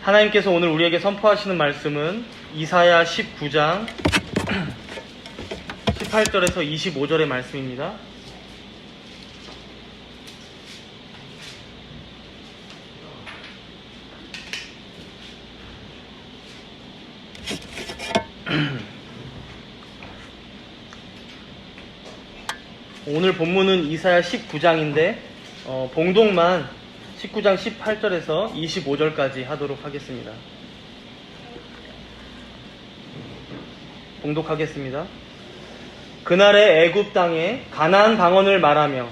하나님께서 오늘 우리에게 선포하시는 말씀은 이사야 19장 18절에서 25절의 말씀입니다. 오늘 본문은 이사야 19장인데 봉독만 19장 18절에서 25절까지 하도록 하겠습니다. 봉독하겠습니다. 그날의 애굽 땅에 가나안 방언을 말하며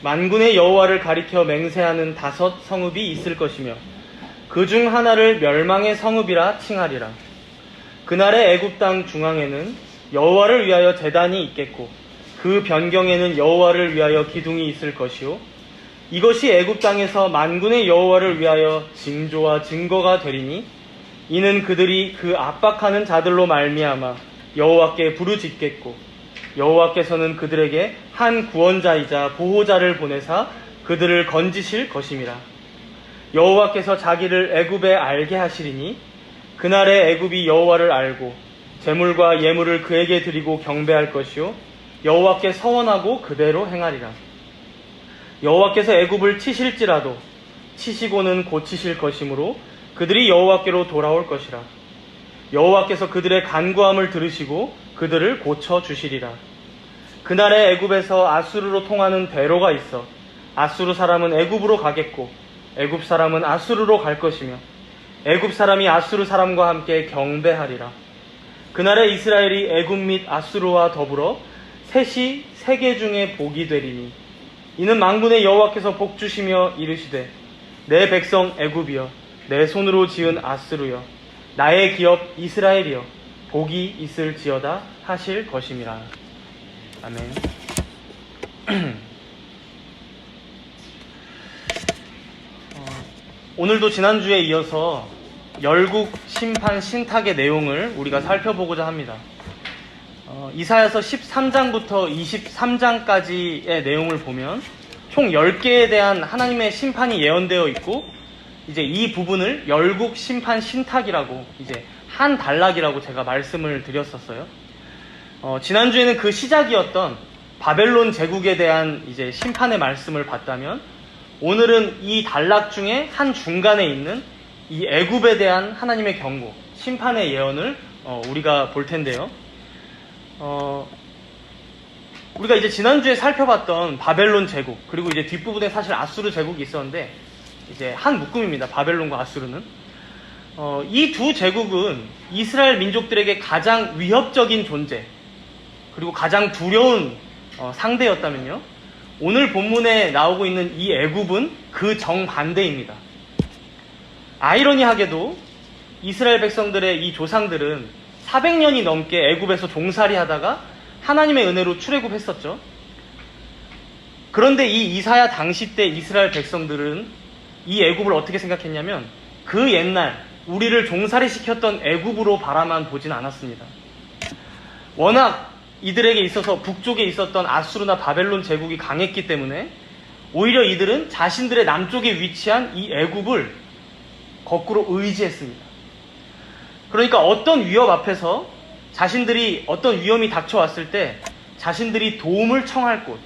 만군의 여호와를 가리켜 맹세하는 5 성읍이 있을 것이며 그 중 하나를 멸망의 성읍이라 칭하리라. 그날의 애굽 땅 중앙에는 여호와를 위하여 제단이 있겠고 그 변경에는 여호와를 위하여 기둥이 있을 것이요 이것이 애굽 땅에서 만군의 여호와를 위하여 징조와 증거가 되리니 이는 그들이 그 압박하는 자들로 말미암아 여호와께 부르짖겠고 여호와께서는 그들에게 한 구원자이자 보호자를 보내사 그들을 건지실 것임이라. 여호와께서 자기를 애굽에 알게 하시리니 그날에 애굽이 여호와를 알고 제물과 예물을 그에게 드리고 경배할 것이요 여호와께 서원하고 그대로 행하리라. 여호와께서 애굽을 치실지라도 치시고는 고치실 것이므로 그들이 여호와께로 돌아올 것이라. 여호와께서 그들의 간구함을 들으시고 그들을 고쳐주시리라. 그날에 애굽에서 아수르로 통하는 배로가 있어 아수르 사람은 애굽으로 가겠고 애굽 사람은 아수르로 갈 것이며 애굽 사람이 아수르 사람과 함께 경배하리라. 그날에 이스라엘이 애굽 및 아수르와 더불어 셋이 세계 중에 복이 되리니 이는 만군의 여호와께서 복주시며 이르시되 내 백성 애굽이여 내 손으로 지은 아수르여 나의 기업 이스라엘이여 복이 있을지어다 하실 것임이라. 아멘. 오늘도 지난주에 이어서 열국 심판 신탁의 내용을 우리가 살펴보고자 합니다. 이사야서 13장부터 23장까지의 내용을 보면 총 10개에 대한 하나님의 심판이 예언되어 있고 이제 이 부분을 열국 심판 신탁이라고 이제 한 단락이라고 제가 말씀을 드렸었어요. 지난주에는 그 시작이었던 바벨론 제국에 대한 이제 심판의 말씀을 봤다면 오늘은 이 단락 중에 한 중간에 있는 이 애굽에 대한 하나님의 경고, 심판의 예언을 우리가 볼 텐데요. 우리가 이제 지난주에 살펴봤던 바벨론 제국, 그리고 이제 뒷부분에 사실 아수르 제국이 있었는데 이제 한 묶음입니다. 바벨론과 아수르는. 이 두 제국은 이스라엘 민족들에게 가장 위협적인 존재, 그리고 가장 두려운 상대였다면요. 오늘 본문에 나오고 있는 이 애굽은 그 정반대입니다. 아이러니하게도 이스라엘 백성들의 이 조상들은 400년이 넘게 애굽에서 종살이 하다가 하나님의 은혜로 출애굽했었죠. 그런데 이 이사야 당시 때 이스라엘 백성들은 이 애굽을 어떻게 생각했냐면 그 옛날 우리를 종살이 시켰던 애굽으로 바라만 보진 않았습니다. 워낙 이들에게 있어서 북쪽에 있었던 아수르나 바벨론 제국이 강했기 때문에 오히려 이들은 자신들의 남쪽에 위치한 이 애굽을 거꾸로 의지했습니다. 그러니까 어떤 위협 앞에서 자신들이 어떤 위험이 닥쳐왔을 때 자신들이 도움을 청할 곳,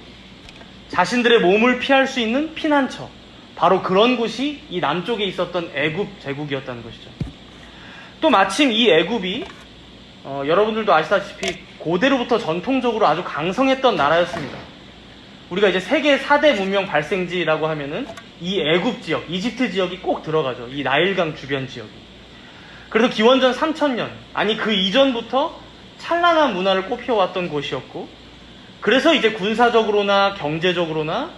자신들의 몸을 피할 수 있는 피난처, 바로 그런 곳이 이 남쪽에 있었던 애굽 제국이었다는 것이죠. 또 마침 이 애굽이 여러분들도 아시다시피 고대로부터 전통적으로 아주 강성했던 나라였습니다. 우리가 이제 세계 4대 문명 발생지라고 하면은 이 애굽 지역, 이집트 지역이 꼭 들어가죠. 이 나일강 주변 지역이. 그래서 기원전 3000년, 아니 그 이전부터 찬란한 문화를 꽃피워왔던 곳이었고, 그래서 이제 군사적으로나 경제적으로나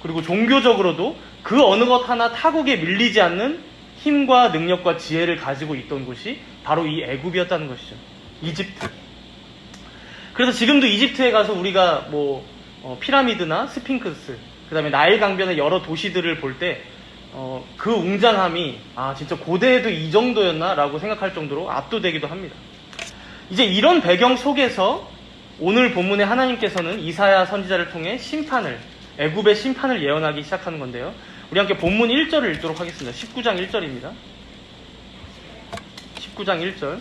그리고 종교적으로도 그 어느 것 하나 타국에 밀리지 않는 힘과 능력과 지혜를 가지고 있던 곳이 바로 이 애굽이었다는 것이죠. 이집트. 그래서 지금도 이집트에 가서 우리가 피라미드나 스핑크스, 그 다음에 나일 강변의 여러 도시들을 볼 때 그 웅장함이 진짜 고대에도 이 정도였나? 라고 생각할 정도로 압도되기도 합니다. 이제 이런 배경 속에서 오늘 본문에 하나님께서는 이사야 선지자를 통해 애굽의 심판을 예언하기 시작하는 건데요. 우리 함께 본문 1절을 읽도록 하겠습니다. 19장 1절입니다. 19장 1절.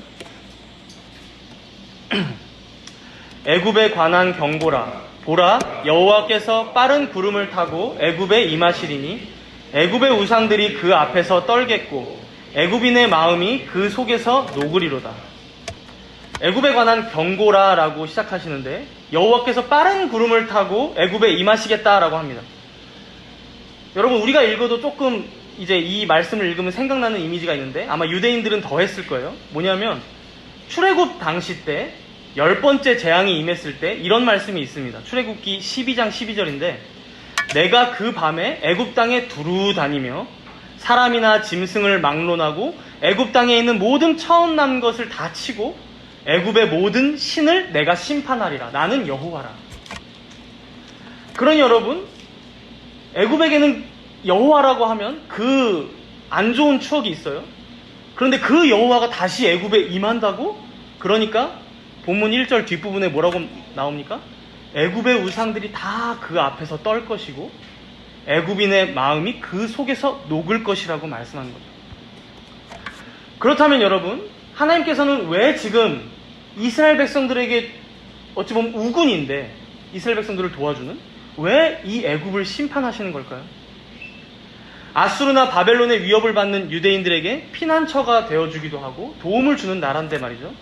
애굽에 관한 경고라. 보라, 여호와께서 빠른 구름을 타고 애굽에 임하시리니 애굽의 우상들이 그 앞에서 떨겠고 애굽인의 마음이 그 속에서 녹으리로다. 애굽에 관한 경고라라고 시작하시는데 여호와께서 빠른 구름을 타고 애굽에 임하시겠다라고 합니다. 여러분, 우리가 읽어도 조금 이제 이 말씀을 읽으면 생각나는 이미지가 있는데 아마 유대인들은 더 했을 거예요. 뭐냐면 출애굽 당시 때 10번째 재앙이 임했을 때 이런 말씀이 있습니다. 출애굽기 12장 12절인데 내가 그 밤에 애굽 땅에 두루 다니며 사람이나 짐승을 막론하고 애굽 땅에 있는 모든 처음 난 것을 다 치고 애굽의 모든 신을 내가 심판하리라. 나는 여호와라. 그러니 여러분, 애굽에게는 여호와라고 하면 그 안 좋은 추억이 있어요. 그런데 그 여호와가 다시 애굽에 임한다고? 그러니까 본문 1절 뒷부분에 뭐라고 나옵니까? 애굽의 우상들이 다 그 앞에서 떨 것이고 애굽인의 마음이 그 속에서 녹을 것이라고 말씀하는 거죠. 그렇다면 여러분, 하나님께서는 왜 지금 이스라엘 백성들에게 어찌 보면 우군인데 이스라엘 백성들을 도와주는 왜 이 애굽을 심판하시는 걸까요? 아수르나 바벨론의 위협을 받는 유대인들에게 피난처가 되어주기도 하고 도움을 주는 나라인데 말이죠.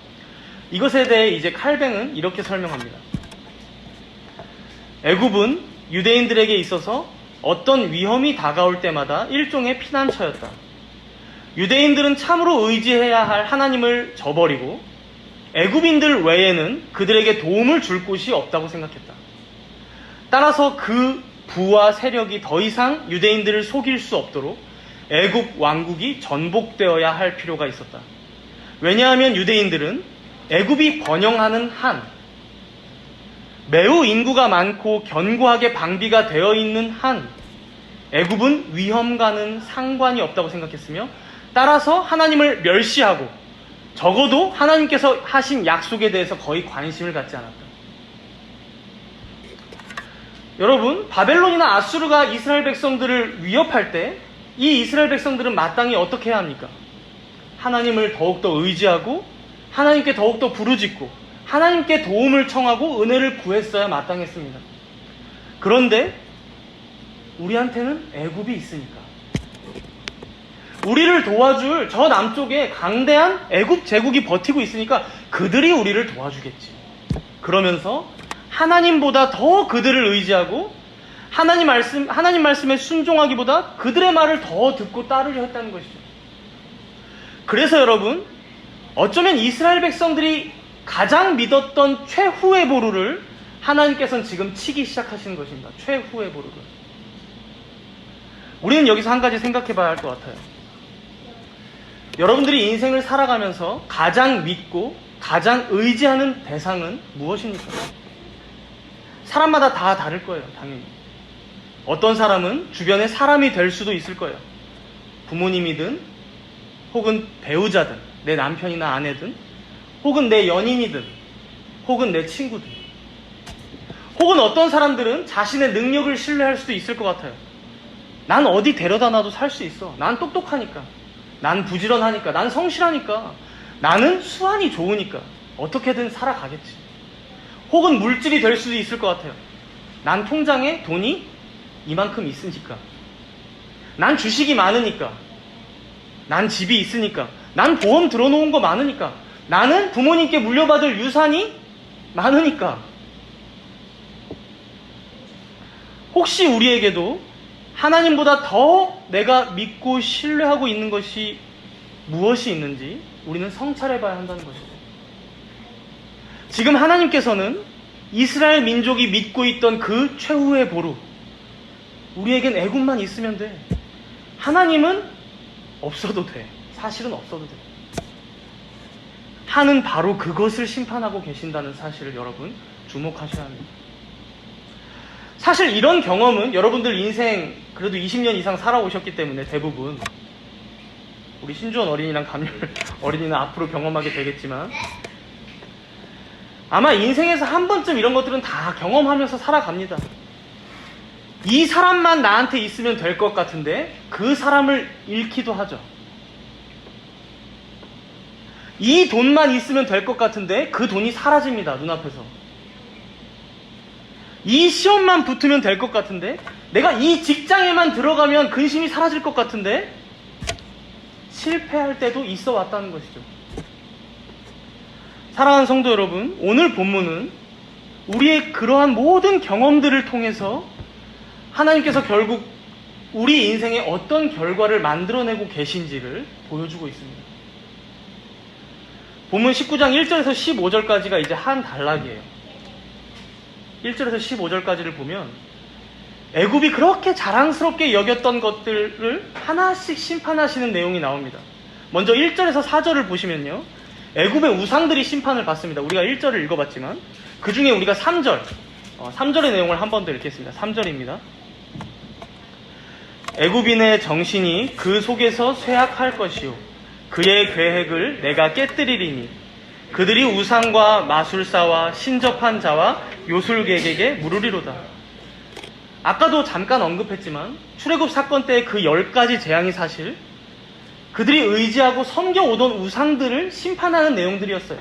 이것에 대해 이제 칼뱅은 이렇게 설명합니다. 애굽은 유대인들에게 있어서 어떤 위험이 다가올 때마다 일종의 피난처였다. 유대인들은 참으로 의지해야 할 하나님을 저버리고 애굽인들 외에는 그들에게 도움을 줄 곳이 없다고 생각했다. 따라서 그 부와 세력이 더 이상 유대인들을 속일 수 없도록 애굽 왕국이 전복되어야 할 필요가 있었다. 왜냐하면 유대인들은 애굽이 번영하는 한, 매우 인구가 많고 견고하게 방비가 되어 있는 한, 애굽은 위험과는 상관이 없다고 생각했으며 따라서 하나님을 멸시하고 적어도 하나님께서 하신 약속에 대해서 거의 관심을 갖지 않았다. 여러분, 바벨론이나 아수르가 이스라엘 백성들을 위협할 때 이 이스라엘 백성들은 마땅히 어떻게 해야 합니까? 하나님을 더욱더 의지하고 하나님께 더욱더 부르짖고 하나님께 도움을 청하고 은혜를 구했어야 마땅했습니다. 그런데 우리한테는 애굽이 있으니까, 우리를 도와줄 저 남쪽에 강대한 애굽 제국이 버티고 있으니까 그들이 우리를 도와주겠지. 그러면서 하나님보다 더 그들을 의지하고 하나님 말씀에 순종하기보다 그들의 말을 더 듣고 따르려 했다는 것이죠. 그래서 여러분, 어쩌면 이스라엘 백성들이 가장 믿었던 최후의 보루를 하나님께서는 지금 치기 시작하시는 것입니다. 최후의 보루를. 우리는 여기서 한 가지 생각해 봐야 할 것 같아요. 여러분들이 인생을 살아가면서 가장 믿고 가장 의지하는 대상은 무엇입니까? 사람마다 다 다를 거예요, 당연히. 어떤 사람은 주변에 사람이 될 수도 있을 거예요. 부모님이든 혹은 배우자든 내 남편이나 아내든 혹은 내 연인이든 혹은 내 친구든, 혹은 어떤 사람들은 자신의 능력을 신뢰할 수도 있을 것 같아요. 난 어디 데려다 놔도 살 수 있어. 난 똑똑하니까, 난 부지런하니까, 난 성실하니까, 나는 수완이 좋으니까 어떻게든 살아가겠지. 혹은 물질이 될 수도 있을 것 같아요. 난 통장에 돈이 이만큼 있으니까, 난 주식이 많으니까, 난 집이 있으니까, 난 보험 들어놓은 거 많으니까, 나는 부모님께 물려받을 유산이 많으니까. 혹시 우리에게도 하나님보다 더 내가 믿고 신뢰하고 있는 것이 무엇이 있는지 우리는 성찰해봐야 한다는 것이죠. 지금 하나님께서는 이스라엘 민족이 믿고 있던 그 최후의 보루, 우리에겐 애굽만 있으면 돼. 하나님은 없어도 돼. 사실은 없어도 돼. 하는 바로 그것을 심판하고 계신다는 사실을 여러분 주목하셔야 합니다. 사실 이런 경험은 여러분들 인생 그래도 20년 이상 살아오셨기 때문에 대부분, 우리 신주원 어린이랑 감율 어린이는 앞으로 경험하게 되겠지만 아마 인생에서 한 번쯤 이런 것들은 다 경험하면서 살아갑니다. 이 사람만 나한테 있으면 될 것 같은데 그 사람을 잃기도 하죠. 이 돈만 있으면 될 것 같은데 그 돈이 사라집니다. 눈앞에서. 이 시험만 붙으면 될 것 같은데, 내가 이 직장에만 들어가면 근심이 사라질 것 같은데 실패할 때도 있어 왔다는 것이죠. 사랑하는 성도 여러분, 오늘 본문은 우리의 그러한 모든 경험들을 통해서 하나님께서 결국 우리 인생에 어떤 결과를 만들어내고 계신지를 보여주고 있습니다. 본문 19장 1절에서 15절까지가 이제 한 단락이에요. 1절에서 15절까지를 보면 애굽이 그렇게 자랑스럽게 여겼던 것들을 하나씩 심판하시는 내용이 나옵니다. 먼저 1절에서 4절을 보시면요, 애굽의 우상들이 심판을 받습니다. 우리가 1절을 읽어봤지만 그 중에 우리가 3절의 내용을 한 번 더 읽겠습니다. 3절입니다. 애굽인의 정신이 그 속에서 쇠약할 것이요 그의 계획을 내가 깨뜨리리니 그들이 우상과 마술사와 신접한 자와 요술객에게 물으리로다. 아까도 잠깐 언급했지만 출애굽 사건 때 그 10가지 재앙이 사실 그들이 의지하고 섬겨오던 우상들을 심판하는 내용들이었어요.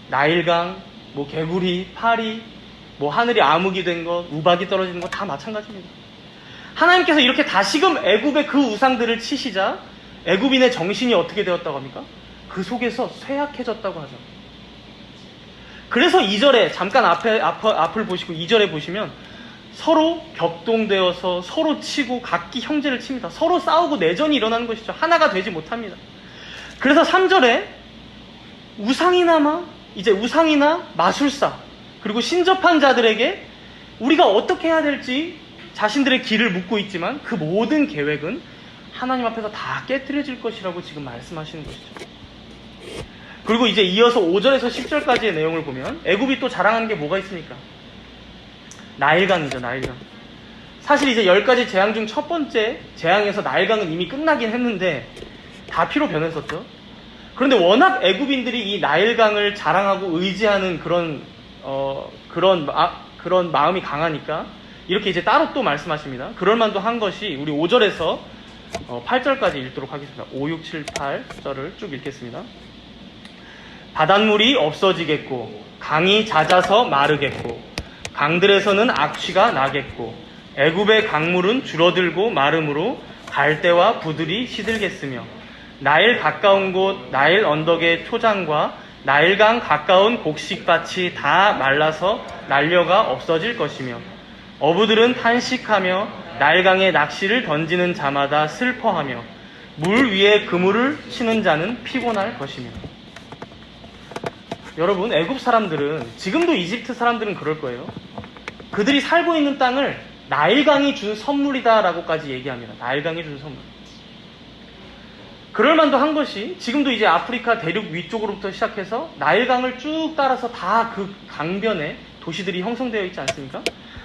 나일강, 개구리, 파리, 하늘이 암흑이 된 것, 우박이 떨어지는 것 다 마찬가지입니다. 하나님께서 이렇게 다시금 애굽의 그 우상들을 치시자 애굽인의 정신이 어떻게 되었다고 합니까? 그 속에서 쇠약해졌다고 하죠. 그래서 2절에 잠깐 앞을 보시고 2절에 보시면 서로 격동되어서 서로 치고 각기 형제를 칩니다. 서로 싸우고 내전이 일어나는 것이죠. 하나가 되지 못합니다. 그래서 3절에 우상이나 마술사 그리고 신접한 자들에게 우리가 어떻게 해야 될지 자신들의 길을 묻고 있지만 그 모든 계획은 하나님 앞에서 다 깨트려질 것이라고 지금 말씀하시는 것이죠. 그리고 이제 이어서 5절에서 10절까지의 내용을 보면 애굽이 또 자랑하는 게 뭐가 있습니까? 나일강이죠. 나일강. 사실 이제 10가지 재앙 중 첫 번째 재앙에서 나일강은 이미 끝나긴 했는데 다 피로 변했었죠. 그런데 워낙 애굽인들이 이 나일강을 자랑하고 의지하는 그런 마음이 강하니까 이렇게 이제 따로 또 말씀하십니다. 그럴만도 한 것이 우리 5절에서 8절까지 읽도록 하겠습니다. 5, 6, 7, 8절을 쭉 읽겠습니다. 바닷물이 없어지겠고 강이 잦아서 마르겠고 강들에서는 악취가 나겠고 애굽의 강물은 줄어들고 마름으로 갈대와 부들이 시들겠으며 나일 가까운 곳 나일 언덕의 초장과 나일강 가까운 곡식밭이 다 말라서 난려가 없어질 것이며 어부들은 탄식하며 나일강에 낚시를 던지는 자마다 슬퍼하며 물 위에 그물을 치는 자는 피곤할 것이며. 여러분, 애굽 사람들은 지금도 이집트 사람들은 그럴 거예요. 그들이 살고 있는 땅을 나일강이 준 선물이다라고까지 얘기합니다. 나일강이 준 선물. 그럴만도 한 것이 지금도 이제 아프리카 대륙 위쪽으로부터 시작해서 나일강을 쭉 따라서 다 그 강변에 도시들이 형성되어 있지 않습니까?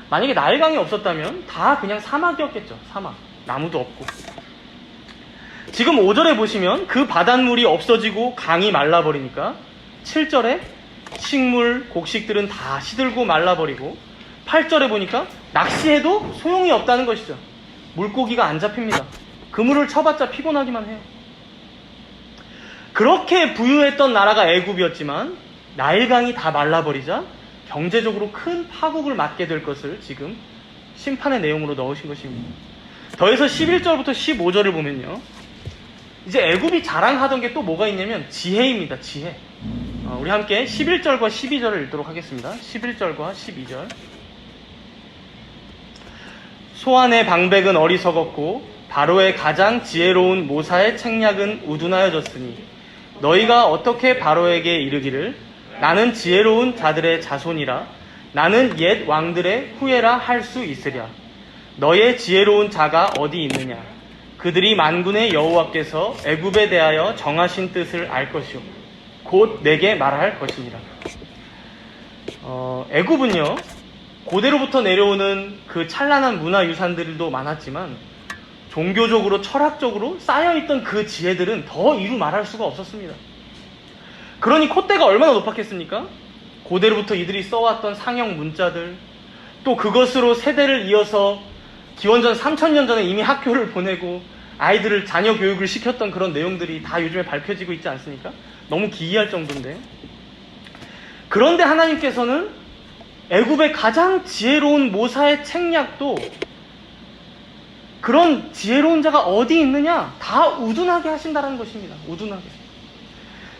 만약에 나일강이 없었다면 다 그냥 사막이었겠죠. 사막. 나무도 없고. 지금 5절에 보시면 그 바닷물이 없어지고 강이 말라버리니까 7절에 식물, 곡식들은 다 시들고 말라버리고 8절에 보니까 낚시해도 소용이 없다는 것이죠. 물고기가 안 잡힙니다. 그물을 쳐봤자 피곤하기만 해요. 그렇게 부유했던 나라가 애굽이었지만 나일강이 다 말라버리자 경제적으로 큰 파국을 맞게 될 것을 지금 심판의 내용으로 넣으신 것입니다. 더해서 11절부터 15절을 보면요, 이제 애굽이 자랑하던 게 또 뭐가 있냐면 지혜입니다. 지혜. 우리 함께 11절과 12절을 읽도록 하겠습니다. 11절과 12절. 소안의 방백은 어리석었고 바로의 가장 지혜로운 모사의 책략은 우둔하여졌으니 너희가 어떻게 바로에게 이르기를 나는 지혜로운 자들의 자손이라 나는 옛 왕들의 후예라 할 수 있으랴. 너의 지혜로운 자가 어디 있느냐. 그들이 만군의 여호와께서 애굽에 대하여 정하신 뜻을 알 것이요 곧 내게 말할 것이니라. 애굽은요, 고대로부터 내려오는 그 찬란한 문화유산들도 많았지만 종교적으로 철학적으로 쌓여있던 그 지혜들은 더 이루 말할 수가 없었습니다. 그러니 콧대가 얼마나 높았겠습니까? 고대로부터 이들이 써왔던 상형 문자들, 또 그것으로 세대를 이어서 기원전 3000년 전에 이미 학교를 보내고 아이들을 자녀 교육을 시켰던 그런 내용들이 다 요즘에 밝혀지고 있지 않습니까? 너무 기이할 정도인데. 그런데 하나님께서는 애굽의 가장 지혜로운 모사의 책략도 그런 지혜로운 자가 어디 있느냐? 다 우둔하게 하신다는 것입니다. 우둔하게.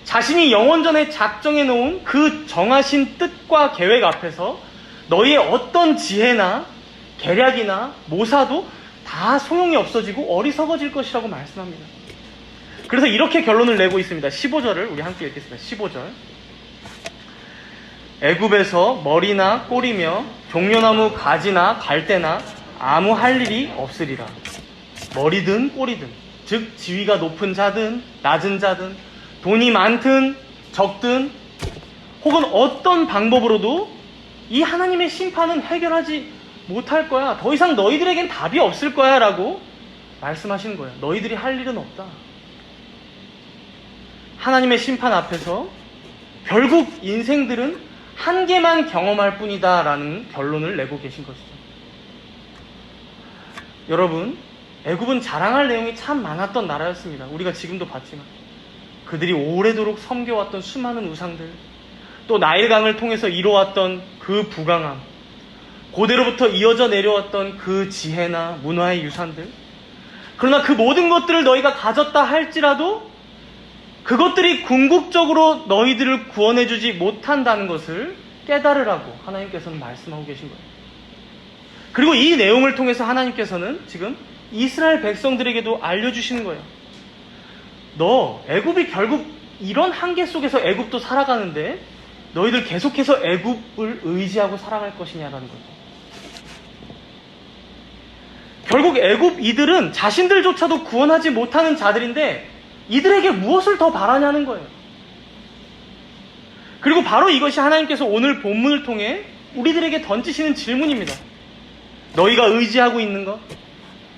자신이 영원전에 작정해 놓은 그 정하신 뜻과 계획 앞에서 너희의 어떤 지혜나 계략이나 모사도 다 소용이 없어지고 어리석어질 것이라고 말씀합니다. 그래서 이렇게 결론을 내고 있습니다. 15절을 우리 함께 읽겠습니다. 15절. 애굽에서 머리나 꼬리며 종려나무 가지나 갈대나 아무 할 일이 없으리라. 머리든 꼬리든, 즉 지위가 높은 자든 낮은 자든 돈이 많든 적든 혹은 어떤 방법으로도 이 하나님의 심판은 해결하지 못할 거야. 더 이상 너희들에겐 답이 없을 거야 라고 말씀하시는 거예요. 너희들이 할 일은 없다. 하나님의 심판 앞에서 결국 인생들은 한계만 경험할 뿐이다 라는 결론을 내고 계신 것이죠. 여러분, 애굽은 자랑할 내용이 참 많았던 나라였습니다. 우리가 지금도 봤지만 그들이 오래도록 섬겨왔던 수많은 우상들, 또 나일강을 통해서 이루어왔던 그 부강함, 고대로부터 이어져 내려왔던 그 지혜나 문화의 유산들, 그러나 그 모든 것들을 너희가 가졌다 할지라도 그것들이 궁극적으로 너희들을 구원해주지 못한다는 것을 깨달으라고 하나님께서는 말씀하고 계신 거예요. 그리고 이 내용을 통해서 하나님께서는 지금 이스라엘 백성들에게도 알려주시는 거예요. 너 애굽이 결국 이런 한계 속에서 애굽도 살아가는데 너희들 계속해서 애굽을 의지하고 살아갈 것이냐라는 거죠. 결국 애굽 이들은 자신들조차도 구원하지 못하는 자들인데 이들에게 무엇을 더 바라냐는 거예요. 그리고 바로 이것이 하나님께서 오늘 본문을 통해 우리들에게 던지시는 질문입니다. 너희가 의지하고 있는 것,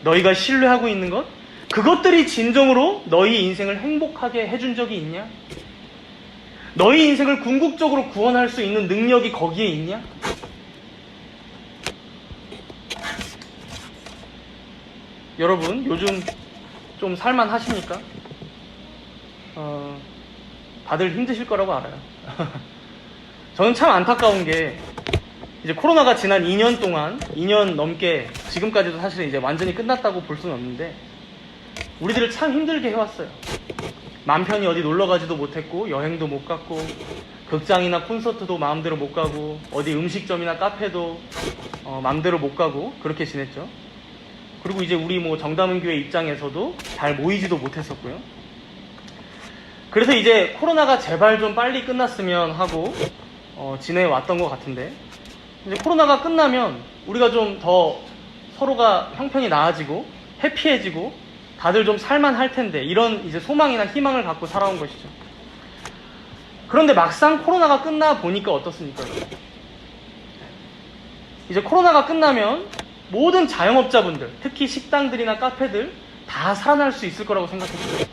너희가 신뢰하고 있는 것, 그것들이 진정으로 너희 인생을 행복하게 해준 적이 있냐? 너희 인생을 궁극적으로 구원할 수 있는 능력이 거기에 있냐? 여러분, 요즘 좀 살만하십니까? 다들 힘드실 거라고 알아요. 저는 참 안타까운 게 이제 코로나가 지난 2년 동안, 2년 넘게 지금까지도 사실 이제 완전히 끝났다고 볼 수는 없는데 우리들을 참 힘들게 해왔어요. 맘 편히 어디 놀러 가지도 못했고 여행도 못 갔고 극장이나 콘서트도 마음대로 못 가고 어디 음식점이나 카페도 마음대로 못 가고 그렇게 지냈죠. 그리고 이제 우리 정담은 교회 입장에서도 잘 모이지도 못했었고요. 그래서 이제 코로나가 제발 좀 빨리 끝났으면 하고 지내왔던 것 같은데 이제 코로나가 끝나면 우리가 좀 더 서로가 형편이 나아지고 해피해지고 다들 좀 살만할 텐데 이런 이제 소망이나 희망을 갖고 살아온 것이죠. 그런데 막상 코로나가 끝나 보니까 어떻습니까? 이제 코로나가 끝나면 모든 자영업자분들, 특히 식당들이나 카페들 다 살아날 수 있을 거라고 생각했어요.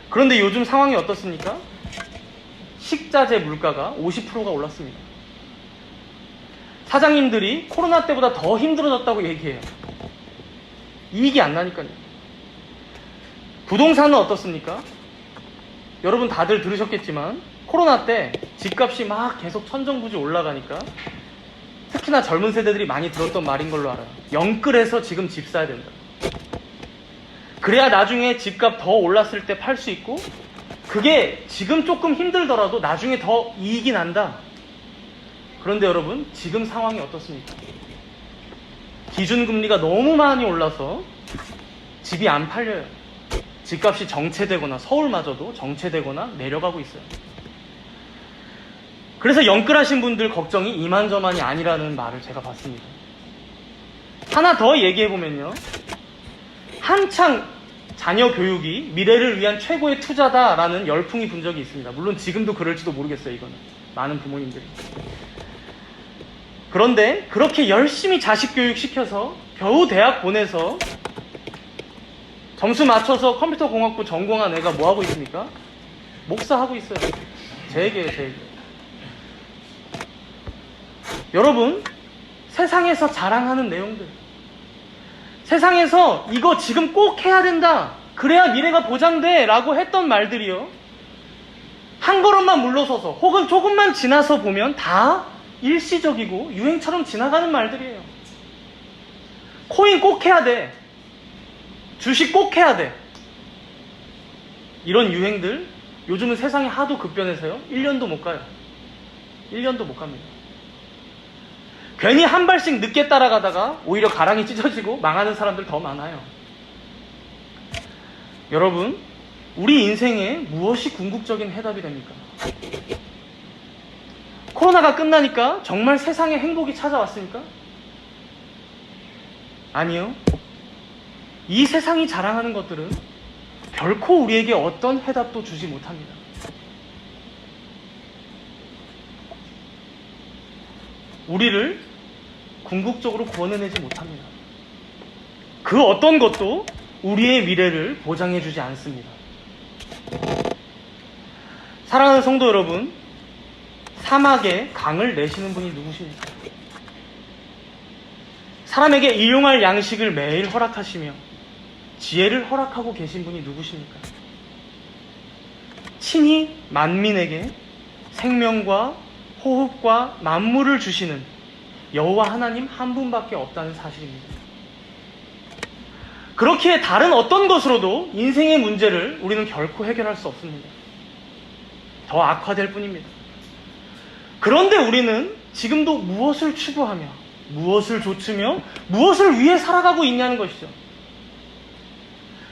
그런데 요즘 상황이 어떻습니까? 식자재 물가가 50%가 올랐습니다. 사장님들이 코로나 때보다 더 힘들어졌다고 얘기해요. 이익이 안 나니까요. 부동산은 어떻습니까? 여러분 다들 들으셨겠지만 코로나 때 집값이 막 계속 천정부지 올라가니까 특히나 젊은 세대들이 많이 들었던 말인 걸로 알아요. 영끌해서 지금 집 사야 된다. 그래야 나중에 집값 더 올랐을 때 팔 수 있고 그게 지금 조금 힘들더라도 나중에 더 이익이 난다. 그런데 여러분 지금 상황이 어떻습니까? 기준금리가 너무 많이 올라서 집이 안 팔려요. 집값이 정체되거나 서울마저도 정체되거나 내려가고 있어요. 그래서 영끌하신 분들 걱정이 이만저만이 아니라는 말을 제가 봤습니다. 하나 더 얘기해보면요. 한창 자녀 교육이 미래를 위한 최고의 투자다라는 열풍이 분 적이 있습니다. 물론 지금도 그럴지도 모르겠어요. 이거는 많은 부모님들이. 그런데 그렇게 열심히 자식 교육 시켜서 겨우 대학 보내서 점수 맞춰서 컴퓨터 공학부 전공한 애가 뭐 하고 있습니까? 목사하고 있어요. 제 얘기예요, 제 얘기. 여러분, 세상에서 자랑하는 내용들, 세상에서 이거 지금 꼭 해야 된다, 그래야 미래가 보장돼 라고 했던 말들이요, 한 걸음만 물러서서 혹은 조금만 지나서 보면 다 일시적이고 유행처럼 지나가는 말들이에요. 코인 꼭 해야 돼, 주식 꼭 해야 돼, 이런 유행들 요즘은 세상이 하도 급변해서요 1년도 못 가요. 1년도 못 갑니다. 괜히 한 발씩 늦게 따라가다가 오히려 가랑이 찢어지고 망하는 사람들 더 많아요. 여러분, 우리 인생에 무엇이 궁극적인 해답이 됩니까? 코로나가 끝나니까 정말 세상에 행복이 찾아왔습니까? 아니요. 이 세상이 자랑하는 것들은 결코 우리에게 어떤 해답도 주지 못합니다. 우리를 궁극적으로 구원해내지 못합니다. 그 어떤 것도 우리의 미래를 보장해주지 않습니다. 사랑하는 성도 여러분, 사막에 강을 내시는 분이 누구십니까? 사람에게 일용할 양식을 매일 허락하시며 지혜를 허락하고 계신 분이 누구십니까? 친히 만민에게 생명과 호흡과 만물을 주시는 여호와 하나님 한 분밖에 없다는 사실입니다. 그렇기에 다른 어떤 것으로도 인생의 문제를 우리는 결코 해결할 수 없습니다. 더 악화될 뿐입니다. 그런데 우리는 지금도 무엇을 추구하며 무엇을 좇으며 무엇을 위해 살아가고 있냐는 것이죠.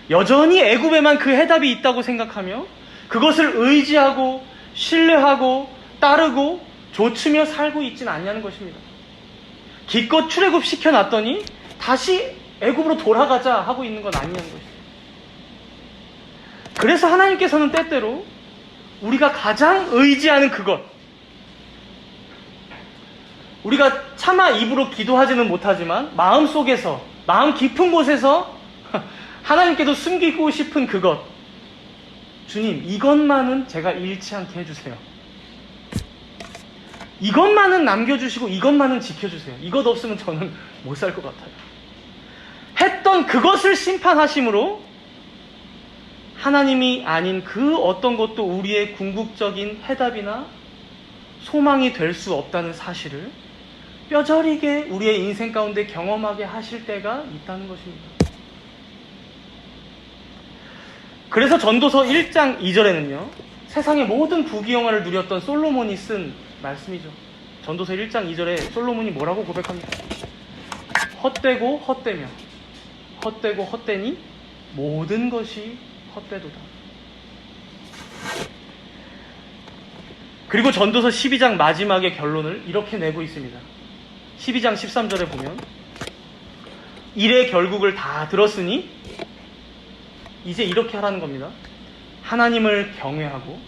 여전히 애굽에만 그 해답이 있다고 생각하며 그것을 의지하고 신뢰하고 따르고 좇으며 살고 있지는 않냐는 것입니다. 기껏 출애굽 시켜놨더니 다시 애굽으로 돌아가자 하고 있는 건 아니냐는 것이죠. 그래서 하나님께서는 때때로 우리가 가장 의지하는 그것, 우리가 차마 입으로 기도하지는 못하지만 마음속에서, 마음 깊은 곳에서 하나님께도 숨기고 싶은 그것, 주님, 이것만은 제가 잃지 않게 해주세요. 이것만은 남겨주시고 이것만은 지켜주세요. 이것 없으면 저는 못 살 것 같아요. 했던 그것을 심판하심으로 하나님이 아닌 그 어떤 것도 우리의 궁극적인 해답이나 소망이 될 수 없다는 사실을 뼈저리게 우리의 인생 가운데 경험하게 하실 때가 있다는 것입니다. 그래서 전도서 1장 2절에는요, 세상의 모든 부귀영화를 누렸던 솔로몬이 쓴 말씀이죠. 전도서 1장 2절에 솔로몬이 뭐라고 고백합니까? 헛되고 헛되며 헛되고 헛되니 모든 것이 헛되도다. 그리고 전도서 12장 마지막의 결론을 이렇게 내고 있습니다. 12장 13절에 보면 일의 결국을 다 들었으니 이제 이렇게 하라는 겁니다. 하나님을 경외하고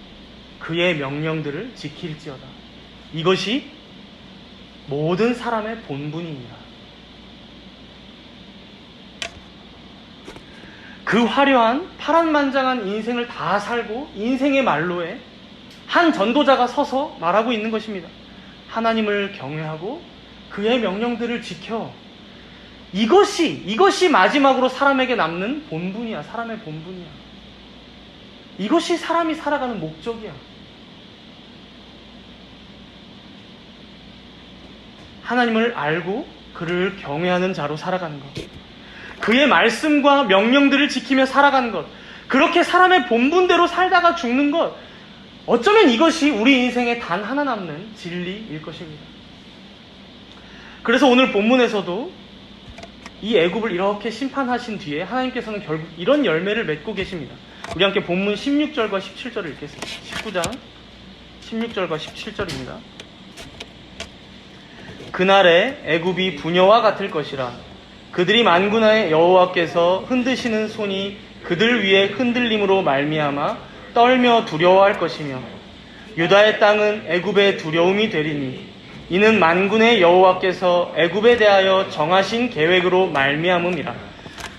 그의 명령들을 지킬지어다. 이것이 모든 사람의 본분이니라. 그 화려한 파란만장한 인생을 다 살고 인생의 말로에 한 전도자가 서서 말하고 있는 것입니다. 하나님을 경외하고 그의 명령들을 지켜. 이것이 마지막으로 사람에게 남는 본분이야. 사람의 본분이야. 이것이 사람이 살아가는 목적이야. 하나님을 알고 그를 경외하는 자로 살아가는 것, 그의 말씀과 명령들을 지키며 살아가는 것, 그렇게 사람의 본분대로 살다가 죽는 것, 어쩌면 이것이 우리 인생에 단 하나 남는 진리일 것입니다. 그래서 오늘 본문에서도 이 애굽을 이렇게 심판하신 뒤에 하나님께서는 결국 이런 열매를 맺고 계십니다. 우리 함께 본문 16절과 17절을 읽겠습니다. 19장 16절과 17절입니다. 그날에 애굽이 부녀와 같을 것이라. 그들이 만군의 여호와께서 흔드시는 손이 그들 위에 흔들림으로 말미암아 떨며 두려워할 것이며 유다의 땅은 애굽의 두려움이 되리니 이는 만군의 여호와께서 애굽에 대하여 정하신 계획으로 말미암음이라.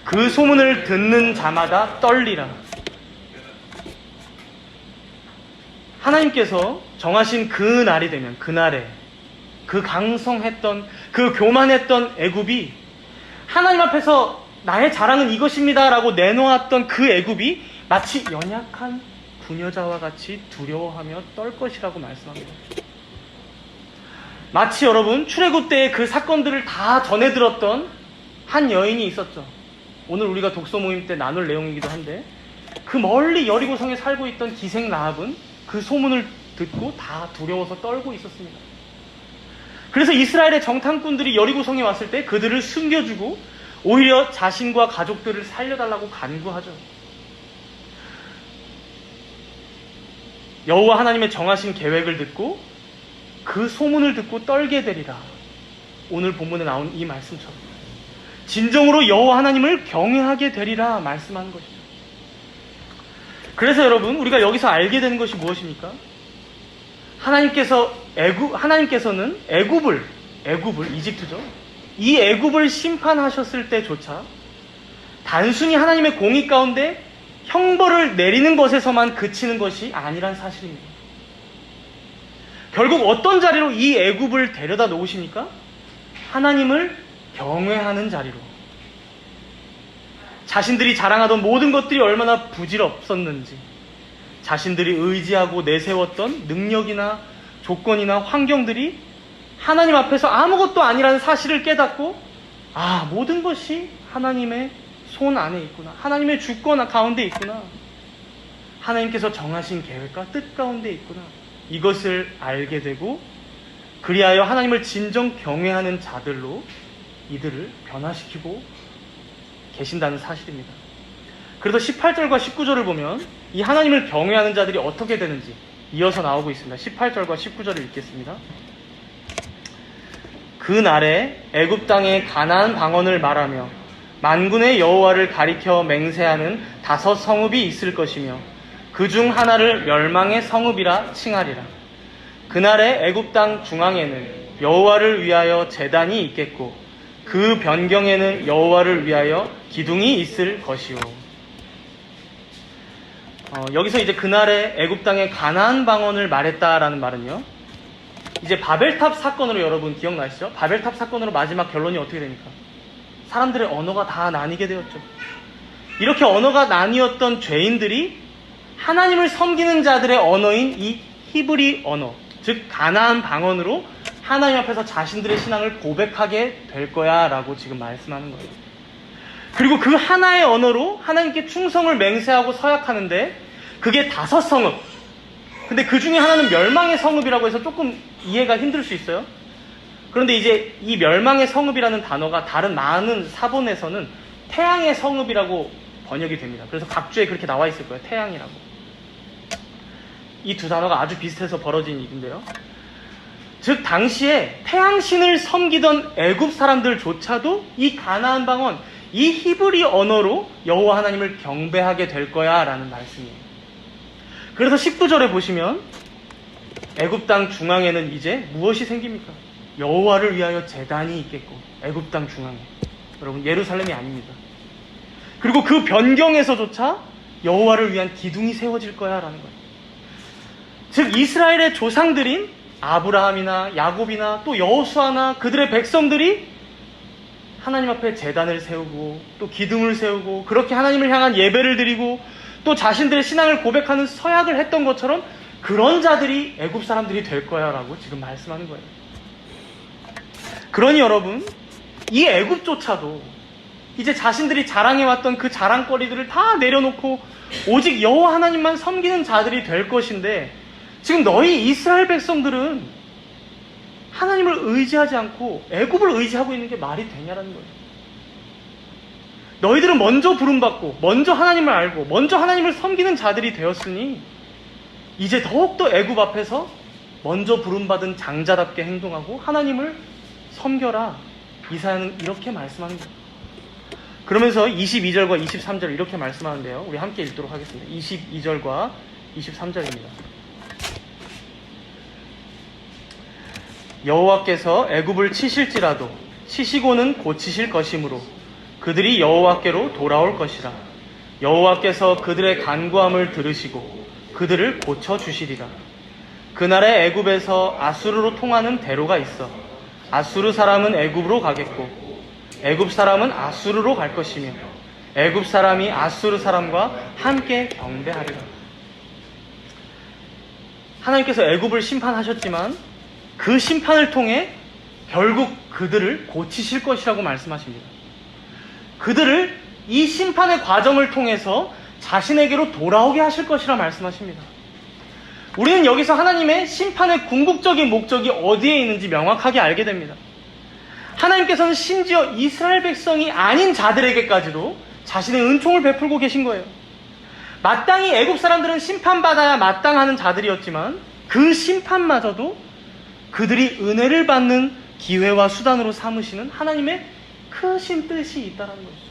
그 소문을 듣는 자마다 떨리라. 하나님께서 정하신 그 날이 되면, 그날에 그 강성했던, 그 교만했던 애굽이 하나님 앞에서 나의 자랑은 이것입니다 라고 내놓았던 그 애굽이 마치 연약한 부녀자와 같이 두려워하며 떨 것이라고 말씀합니다. 마치 여러분 출애굽 때의 그 사건들을 다 전해 들었던 한 여인이 있었죠. 오늘 우리가 독서 모임 때 나눌 내용이기도 한데, 그 멀리 여리고성에 살고 있던 기생 라합은 그 소문을 듣고 다 두려워서 떨고 있었습니다. 그래서 이스라엘의 정탐꾼들이 여리고성에 왔을 때 그들을 숨겨주고 오히려 자신과 가족들을 살려달라고 간구하죠. 여호와 하나님의 정하신 계획을 듣고 그 소문을 듣고 떨게 되리라. 오늘 본문에 나온 이 말씀처럼 진정으로 여호와 하나님을 경외하게 되리라 말씀하는 것이죠. 그래서 여러분, 우리가 여기서 알게 되는 것이 무엇입니까? 하나님께서는 애굽을 이집트죠. 이 애굽을 심판하셨을 때조차 단순히 하나님의 공의 가운데 형벌을 내리는 것에서만 그치는 것이 아니란 사실입니다. 결국 어떤 자리로 이 애굽을 데려다 놓으십니까? 하나님을 경외하는 자리로. 자신들이 자랑하던 모든 것들이 얼마나 부질없었는지, 자신들이 의지하고 내세웠던 능력이나 조건이나 환경들이 하나님 앞에서 아무것도 아니라는 사실을 깨닫고, 모든 것이 하나님의 손 안에 있구나, 하나님의 주권 가운데 있구나, 하나님께서 정하신 계획과 뜻 가운데 있구나, 이것을 알게 되고 그리하여 하나님을 진정 경외하는 자들로 이들을 변화시키고 계신다는 사실입니다. 그래서 18절과 19절을 보면 이 하나님을 경외하는 자들이 어떻게 되는지 이어서 나오고 있습니다. 18절과 19절을 읽겠습니다. 그 날에 애굽 땅에 가나안 방언을 말하며 만군의 여호와를 가리켜 맹세하는 5 성읍이 있을 것이며 그 중 하나를 멸망의 성읍이라 칭하리라. 그날에 애굽 땅 중앙에는 여호와를 위하여 제단이 있겠고 그 변경에는 여호와를 위하여 기둥이 있을 것이요. 여기서 이제 그날에 애굽 땅에 가나안 방언을 말했다라는 말은요, 이제 바벨탑 사건으로 여러분 기억나시죠? 바벨탑 사건으로 마지막 결론이 어떻게 됩니까? 사람들의 언어가 다 나뉘게 되었죠. 이렇게 언어가 나뉘었던 죄인들이 하나님을 섬기는 자들의 언어인 이 히브리 언어, 즉 가나안 방언으로 하나님 앞에서 자신들의 신앙을 고백하게 될 거야 라고 지금 말씀하는 거예요. 그리고 그 하나의 언어로 하나님께 충성을 맹세하고 서약하는데 그게 5 성읍. 근데 그 중에 하나는 멸망의 성읍이라고 해서 조금 이해가 힘들 수 있어요. 그런데 이제 이 멸망의 성읍이라는 단어가 다른 많은 사본에서는 태양의 성읍이라고 번역이 됩니다. 그래서 각주에 그렇게 나와 있을 거예요. 태양이라고. 이 두 단어가 아주 비슷해서 벌어진 일인데요. 즉 당시에 태양신을 섬기던 애굽 사람들조차도 이 가나안 방언, 이 히브리 언어로 여호와 하나님을 경배하게 될 거야 라는 말씀이에요. 그래서 19절에 보시면 애굽 땅 중앙에는 이제 무엇이 생깁니까? 여호와를 위하여 제단이 있겠고, 애굽 땅 중앙에, 여러분 예루살렘이 아닙니다. 그리고 그 변경에서조차 여호와를 위한 기둥이 세워질 거야 라는 거예요. 즉 이스라엘의 조상들인 아브라함이나 야곱이나 또 여호수아나 그들의 백성들이 하나님 앞에 제단을 세우고 또 기둥을 세우고 그렇게 하나님을 향한 예배를 드리고 또 자신들의 신앙을 고백하는 서약을 했던 것처럼 그런 자들이 애굽 사람들이 될 거야 라고 지금 말씀하는 거예요. 그러니 여러분, 이 애굽조차도 이제 자신들이 자랑해왔던 그 자랑거리들을 다 내려놓고 오직 여호와 하나님만 섬기는 자들이 될 것인데, 지금 너희 이스라엘 백성들은 하나님을 의지하지 않고 애굽을 의지하고 있는 게 말이 되냐라는 거예요. 너희들은 먼저 부름받고 먼저 하나님을 알고 먼저 하나님을 섬기는 자들이 되었으니 이제 더욱더 애굽 앞에서 먼저 부름받은 장자답게 행동하고 하나님을 섬겨라. 이사야는 이렇게 말씀하는 거예요. 그러면서 22절과 23절 이렇게 말씀하는데요. 우리 함께 읽도록 하겠습니다. 22절과 23절입니다. 여호와께서 애굽을 치실지라도 치시고는 고치실 것이므로 그들이 여호와께로 돌아올 것이라. 여호와께서 그들의 간구함을 들으시고 그들을 고쳐주시리라. 그날에 애굽에서 아수르로 통하는 대로가 있어 아수르 사람은 애굽으로 가겠고 애굽 사람은 아수르로 갈 것이며 애굽 사람이 아수르 사람과 함께 경배하리라. 하나님께서 애굽을 심판하셨지만 그 심판을 통해 결국 그들을 고치실 것이라고 말씀하십니다. 그들을 이 심판의 과정을 통해서 자신에게로 돌아오게 하실 것이라 말씀하십니다. 우리는 여기서 하나님의 심판의 궁극적인 목적이 어디에 있는지 명확하게 알게 됩니다. 하나님께서는 심지어 이스라엘 백성이 아닌 자들에게까지도 자신의 은총을 베풀고 계신 거예요. 마땅히 애굽 사람들은 심판받아야 마땅하는 자들이었지만 그 심판마저도 그들이 은혜를 받는 기회와 수단으로 삼으시는 하나님의 크신 뜻이 있다는 것이죠.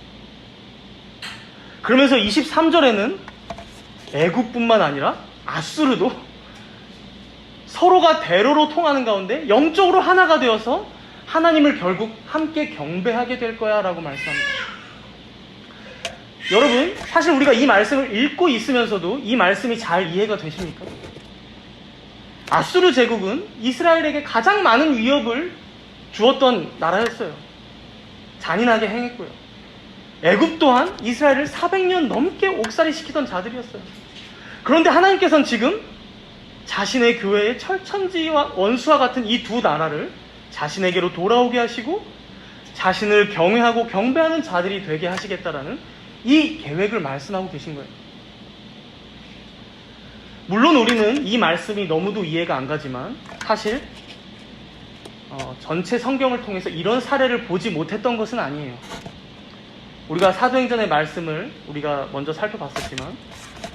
그러면서 23절에는 애굽뿐만 아니라 아수르도 서로가 대로로 통하는 가운데 영적으로 하나가 되어서 하나님을 결국 함께 경배하게 될 거야 라고 말씀합니다. 여러분, 사실 우리가 이 말씀을 읽고 있으면서도 이 말씀이 잘 이해가 되십니까? 아수르 제국은 이스라엘에게 가장 많은 위협을 주었던 나라였어요. 잔인하게 행했고요. 애굽 또한 이스라엘을 400년 넘게 옥살이 시키던 자들이었어요. 그런데 하나님께서는 지금 자신의 교회의 철천지와 원수와 같은 이 두 나라를 자신에게로 돌아오게 하시고 자신을 경외하고 경배하는 자들이 되게 하시겠다라는 이 계획을 말씀하고 계신 거예요. 물론 우리는 이 말씀이 너무도 이해가 안 가지만 사실 전체 성경을 통해서 이런 사례를 보지 못했던 것은 아니에요. 우리가 사도행전의 말씀을 우리가 먼저 살펴봤었지만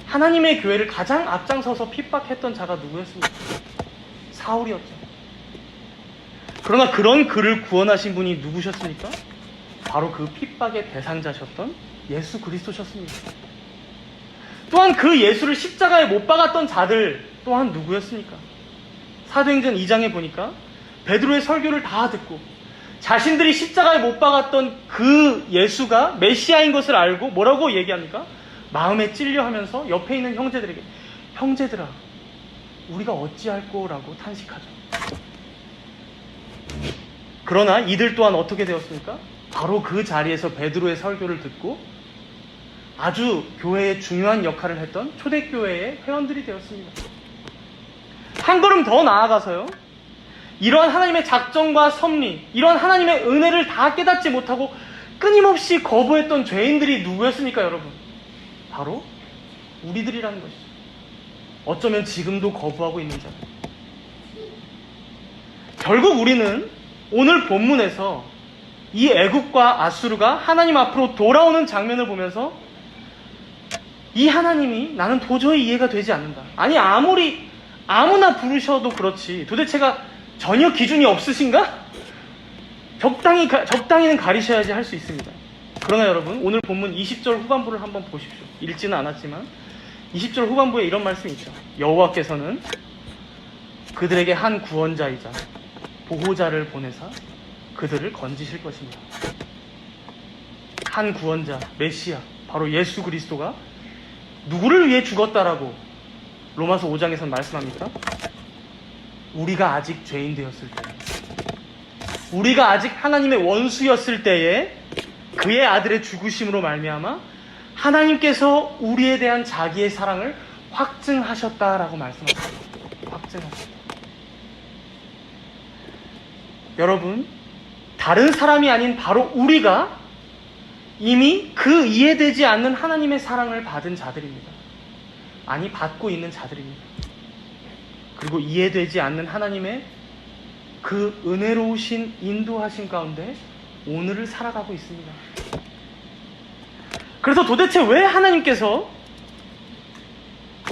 하나님의 교회를 가장 앞장서서 핍박했던 자가 누구였습니까? 사울이었죠. 그러나 그런 그를 구원하신 분이 누구셨습니까? 바로 그 핍박의 대상자셨던 예수 그리스도셨습니다. 또한 그 예수를 십자가에 못 박았던 자들 또한 누구였습니까? 사도행전 2장에 보니까 베드로의 설교를 다 듣고 자신들이 십자가에 못 박았던 그 예수가 메시아인 것을 알고 뭐라고 얘기합니까? 마음에 찔려 하면서 옆에 있는 형제들에게 형제들아 우리가 어찌할꼬 라고 탄식하죠. 그러나 이들 또한 어떻게 되었습니까? 바로 그 자리에서 베드로의 설교를 듣고 아주 교회에 중요한 역할을 했던 초대교회의 회원들이 되었습니다. 한 걸음 더 나아가서요. 이러한 하나님의 작정과 섭리, 이러한 하나님의 은혜를 다 깨닫지 못하고 끊임없이 거부했던 죄인들이 누구였습니까, 여러분? 바로 우리들이라는 것이죠. 어쩌면 지금도 거부하고 있는 자. 결국 우리는 오늘 본문에서 이 애굽과 아수르가 하나님 앞으로 돌아오는 장면을 보면서 이 하나님이 나는 도저히 이해가 되지 않는다. 아니 아무리 아무나 부르셔도 그렇지 도대체가 전혀 기준이 없으신가? 적당히는 가리셔야지 할 수 있습니다. 그러나 여러분 오늘 본문 20절 후반부를 한번 보십시오. 읽지는 않았지만 20절 후반부에 이런 말씀이 있죠. 여호와께서는 그들에게 한 구원자이자 보호자를 보내사 그들을 건지실 것입니다. 한 구원자, 메시아, 바로 예수 그리스도가 누구를 위해 죽었다라고 로마서 5장에서는 말씀합니까? 우리가 아직 죄인 되었을 때, 우리가 아직 하나님의 원수였을 때에 그의 아들의 죽으심으로 말미암아 하나님께서 우리에 대한 자기의 사랑을 확증하셨다라고 말씀하셨습니다. 확증하셨다. 여러분, 다른 사람이 아닌 바로 우리가 이미 그 이해되지 않는 하나님의 사랑을 받은 자들입니다. 아니, 받고 있는 자들입니다. 그리고 이해되지 않는 하나님의 그 은혜로우신 인도하심 가운데 오늘을 살아가고 있습니다. 그래서 도대체 왜 하나님께서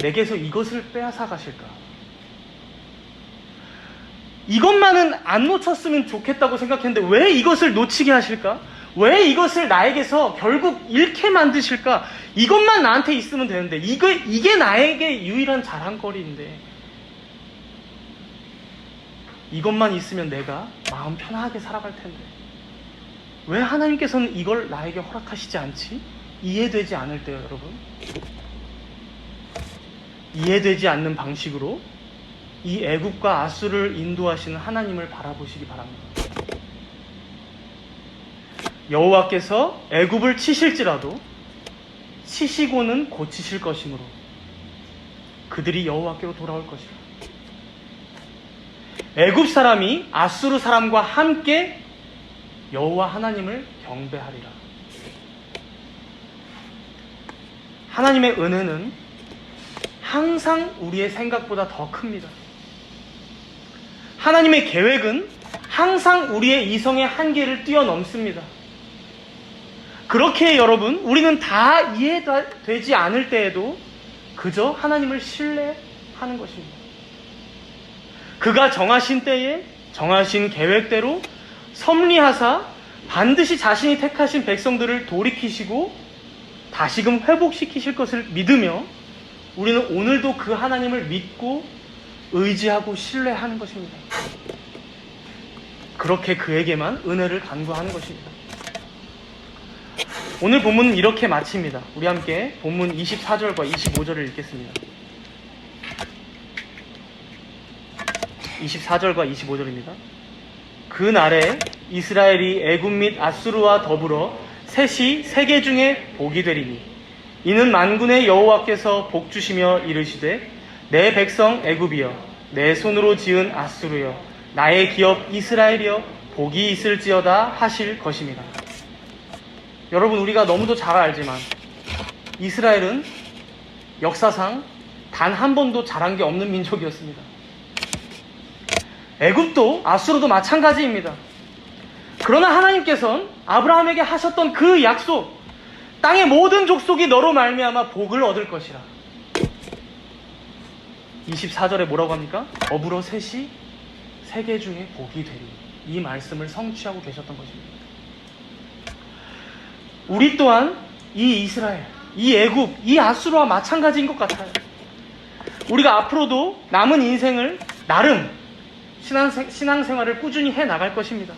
내게서 이것을 빼앗아 가실까? 이것만은 안 놓쳤으면 좋겠다고 생각했는데 왜 이것을 놓치게 하실까? 왜 이것을 나에게서 결국 잃게 만드실까? 이것만 나한테 있으면 되는데 이게 나에게 유일한 자랑거리인데 이것만 있으면 내가 마음 편하게 살아갈 텐데 왜 하나님께서는 이걸 나에게 허락하시지 않지? 이해되지 않을 때요, 여러분. 이해되지 않는 방식으로 이 애굽과 아수를 인도하시는 하나님을 바라보시기 바랍니다. 여호와께서 애굽을 치실지라도 치시고는 고치실 것이므로 그들이 여호와께로 돌아올 것이라. 애굽 사람이 아수르 사람과 함께 여호와 하나님을 경배하리라. 하나님의 은혜는 항상 우리의 생각보다 더 큽니다. 하나님의 계획은 항상 우리의 이성의 한계를 뛰어넘습니다. 그렇게 여러분, 우리는 다 이해되지 않을 때에도 그저 하나님을 신뢰하는 것입니다. 그가 정하신 때에 정하신 계획대로 섭리하사 반드시 자신이 택하신 백성들을 돌이키시고 다시금 회복시키실 것을 믿으며 우리는 오늘도 그 하나님을 믿고 의지하고 신뢰하는 것입니다. 그렇게 그에게만 은혜를 간구하는 것입니다. 오늘 본문은 이렇게 마칩니다. 우리 함께 본문 24절과 25절을 읽겠습니다. 24절과 25절입니다. 그 날에 이스라엘이 애굽 및 아수르와 더불어 셋이 세계 중에 복이 되리니 이는 만군의 여호와께서 복 주시며 이르시되 내 백성 애굽이여 내 손으로 지은 아수르여 나의 기업 이스라엘이여 복이 있을지어다 하실 것입니다. 여러분, 우리가 너무도 잘 알지만 이스라엘은 역사상 단 한 번도 잘한 게 없는 민족이었습니다. 애굽도 아수르도 마찬가지입니다. 그러나 하나님께서는 아브라함에게 하셨던 그 약속, 땅의 모든 족속이 너로 말미암아 복을 얻을 것이라. 24절에 뭐라고 합니까? 더불어 셋이 세계 중에 복이 되리. 이 말씀을 성취하고 계셨던 것입니다. 우리 또한 이 이스라엘, 이 애굽, 이 아수르와 마찬가지인 것 같아요. 우리가 앞으로도 남은 인생을 나름 신앙생활을 꾸준히 해나갈 것입니다.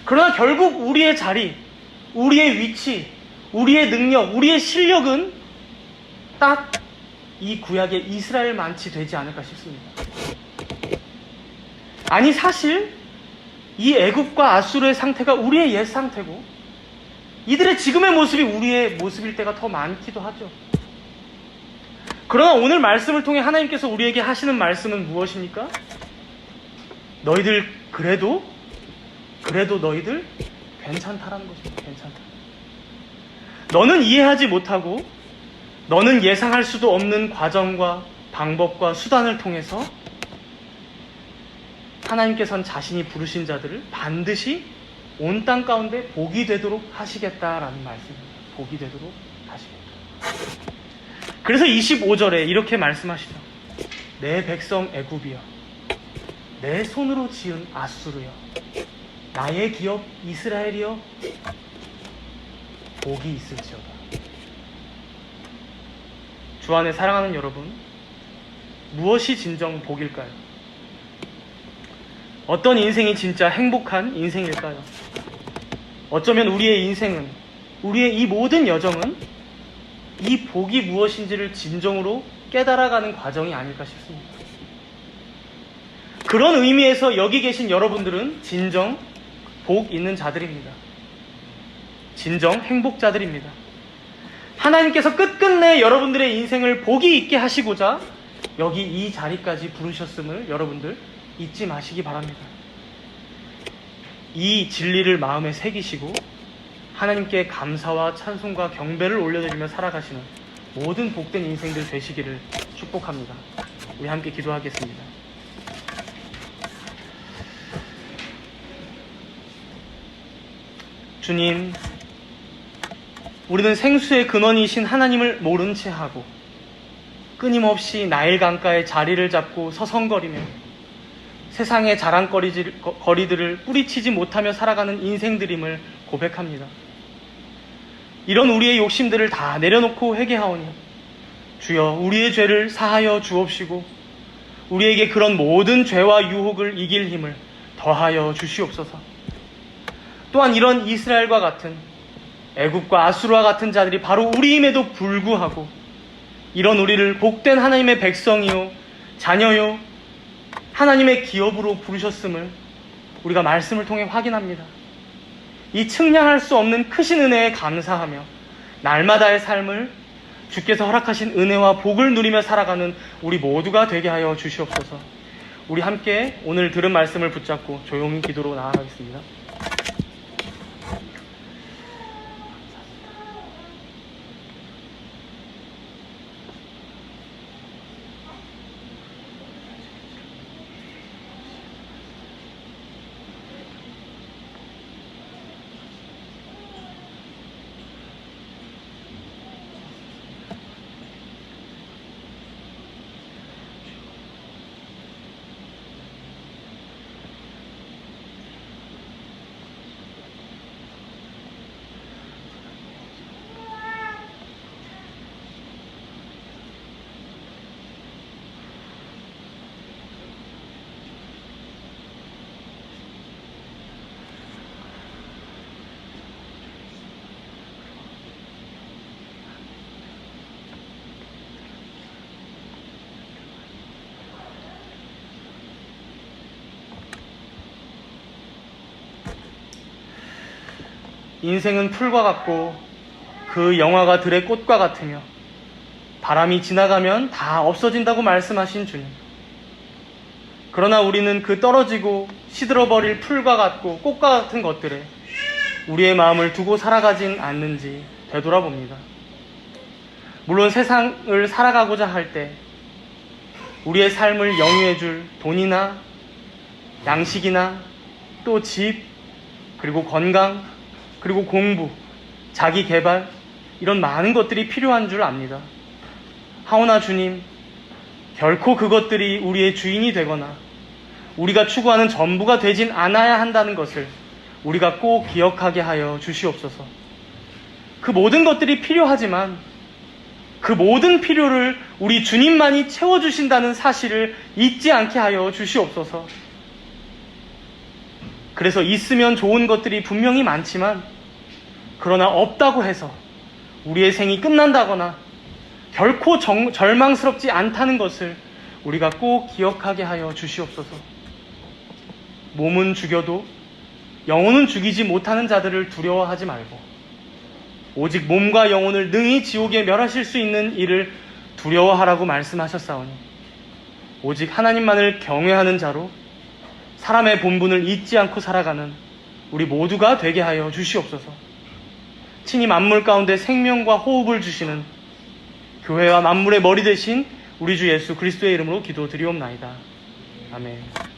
그러나 결국 우리의 자리, 우리의 위치, 우리의 능력, 우리의 실력은 딱 이 구약의 이스라엘만치 되지 않을까 싶습니다. 아니, 사실 이 애굽과 아수르의 상태가 우리의 옛 상태고 이들의 지금의 모습이 우리의 모습일 때가 더 많기도 하죠. 그러나 오늘 말씀을 통해 하나님께서 우리에게 하시는 말씀은 무엇입니까? 너희들 그래도 너희들 괜찮다라는 것입니다. 괜찮다. 너는 이해하지 못하고 너는 예상할 수도 없는 과정과 방법과 수단을 통해서 하나님께서는 자신이 부르신 자들을 반드시 온 땅 가운데 복이 되도록 하시겠다라는 말씀입니다. 복이 되도록 하시겠다. 그래서 25절에 이렇게 말씀하시죠. 내 백성 애굽이여 내 손으로 지은 아수르여 나의 기업 이스라엘이여 복이 있을지어다. 주 안에 사랑하는 여러분, 무엇이 진정 복일까요? 어떤 인생이 진짜 행복한 인생일까요? 어쩌면 우리의 인생은, 우리의 이 모든 여정은 이 복이 무엇인지를 진정으로 깨달아가는 과정이 아닐까 싶습니다. 그런 의미에서 여기 계신 여러분들은 진정 복 있는 자들입니다. 진정 행복자들입니다. 하나님께서 끝끝내 여러분들의 인생을 복이 있게 하시고자 여기 이 자리까지 부르셨음을 여러분들 잊지 마시기 바랍니다. 이 진리를 마음에 새기시고 하나님께 감사와 찬송과 경배를 올려드리며 살아가시는 모든 복된 인생들 되시기를 축복합니다. 우리 함께 기도하겠습니다. 주님, 우리는 생수의 근원이신 하나님을 모른 채 하고 끊임없이 나일 강가에 자리를 잡고 서성거리며 세상의 자랑거리들을 뿌리치지 못하며 살아가는 인생들임을 고백합니다. 이런 우리의 욕심들을 다 내려놓고 회개하오니 주여 우리의 죄를 사하여 주옵시고 우리에게 그런 모든 죄와 유혹을 이길 힘을 더하여 주시옵소서. 또한 이런 이스라엘과 같은 애굽과 아수르와 같은 자들이 바로 우리임에도 불구하고 이런 우리를 복된 하나님의 백성이요 자녀요 하나님의 기업으로 부르셨음을 우리가 말씀을 통해 확인합니다. 이 측량할 수 없는 크신 은혜에 감사하며 날마다의 삶을 주께서 허락하신 은혜와 복을 누리며 살아가는 우리 모두가 되게 하여 주시옵소서. 우리 함께 오늘 들은 말씀을 붙잡고 조용히 기도로 나아가겠습니다. 인생은 풀과 같고 그 영화가 들의 꽃과 같으며 바람이 지나가면 다 없어진다고 말씀하신 주님. 그러나 우리는 그 떨어지고 시들어버릴 풀과 같고 꽃과 같은 것들에 우리의 마음을 두고 살아가진 않는지 되돌아봅니다. 물론 세상을 살아가고자 할 때 우리의 삶을 영위해줄 돈이나 양식이나 또 집, 그리고 건강, 그리고 공부, 자기 개발, 이런 많은 것들이 필요한 줄 압니다. 하오나 주님, 결코 그것들이 우리의 주인이 되거나 우리가 추구하는 전부가 되진 않아야 한다는 것을 우리가 꼭 기억하게 하여 주시옵소서. 그 모든 것들이 필요하지만 그 모든 필요를 우리 주님만이 채워주신다는 사실을 잊지 않게 하여 주시옵소서. 그래서 있으면 좋은 것들이 분명히 많지만 그러나 없다고 해서 우리의 생이 끝난다거나 결코 절망스럽지 않다는 것을 우리가 꼭 기억하게 하여 주시옵소서. 몸은 죽여도 영혼은 죽이지 못하는 자들을 두려워하지 말고 오직 몸과 영혼을 능히 지옥에 멸하실 수 있는 이를 두려워하라고 말씀하셨사오니 오직 하나님만을 경외하는 자로 사람의 본분을 잊지 않고 살아가는 우리 모두가 되게 하여 주시옵소서. 친히 만물 가운데 생명과 호흡을 주시는 교회와 만물의 머리 되신 우리 주 예수 그리스도의 이름으로 기도드리옵나이다. 아멘.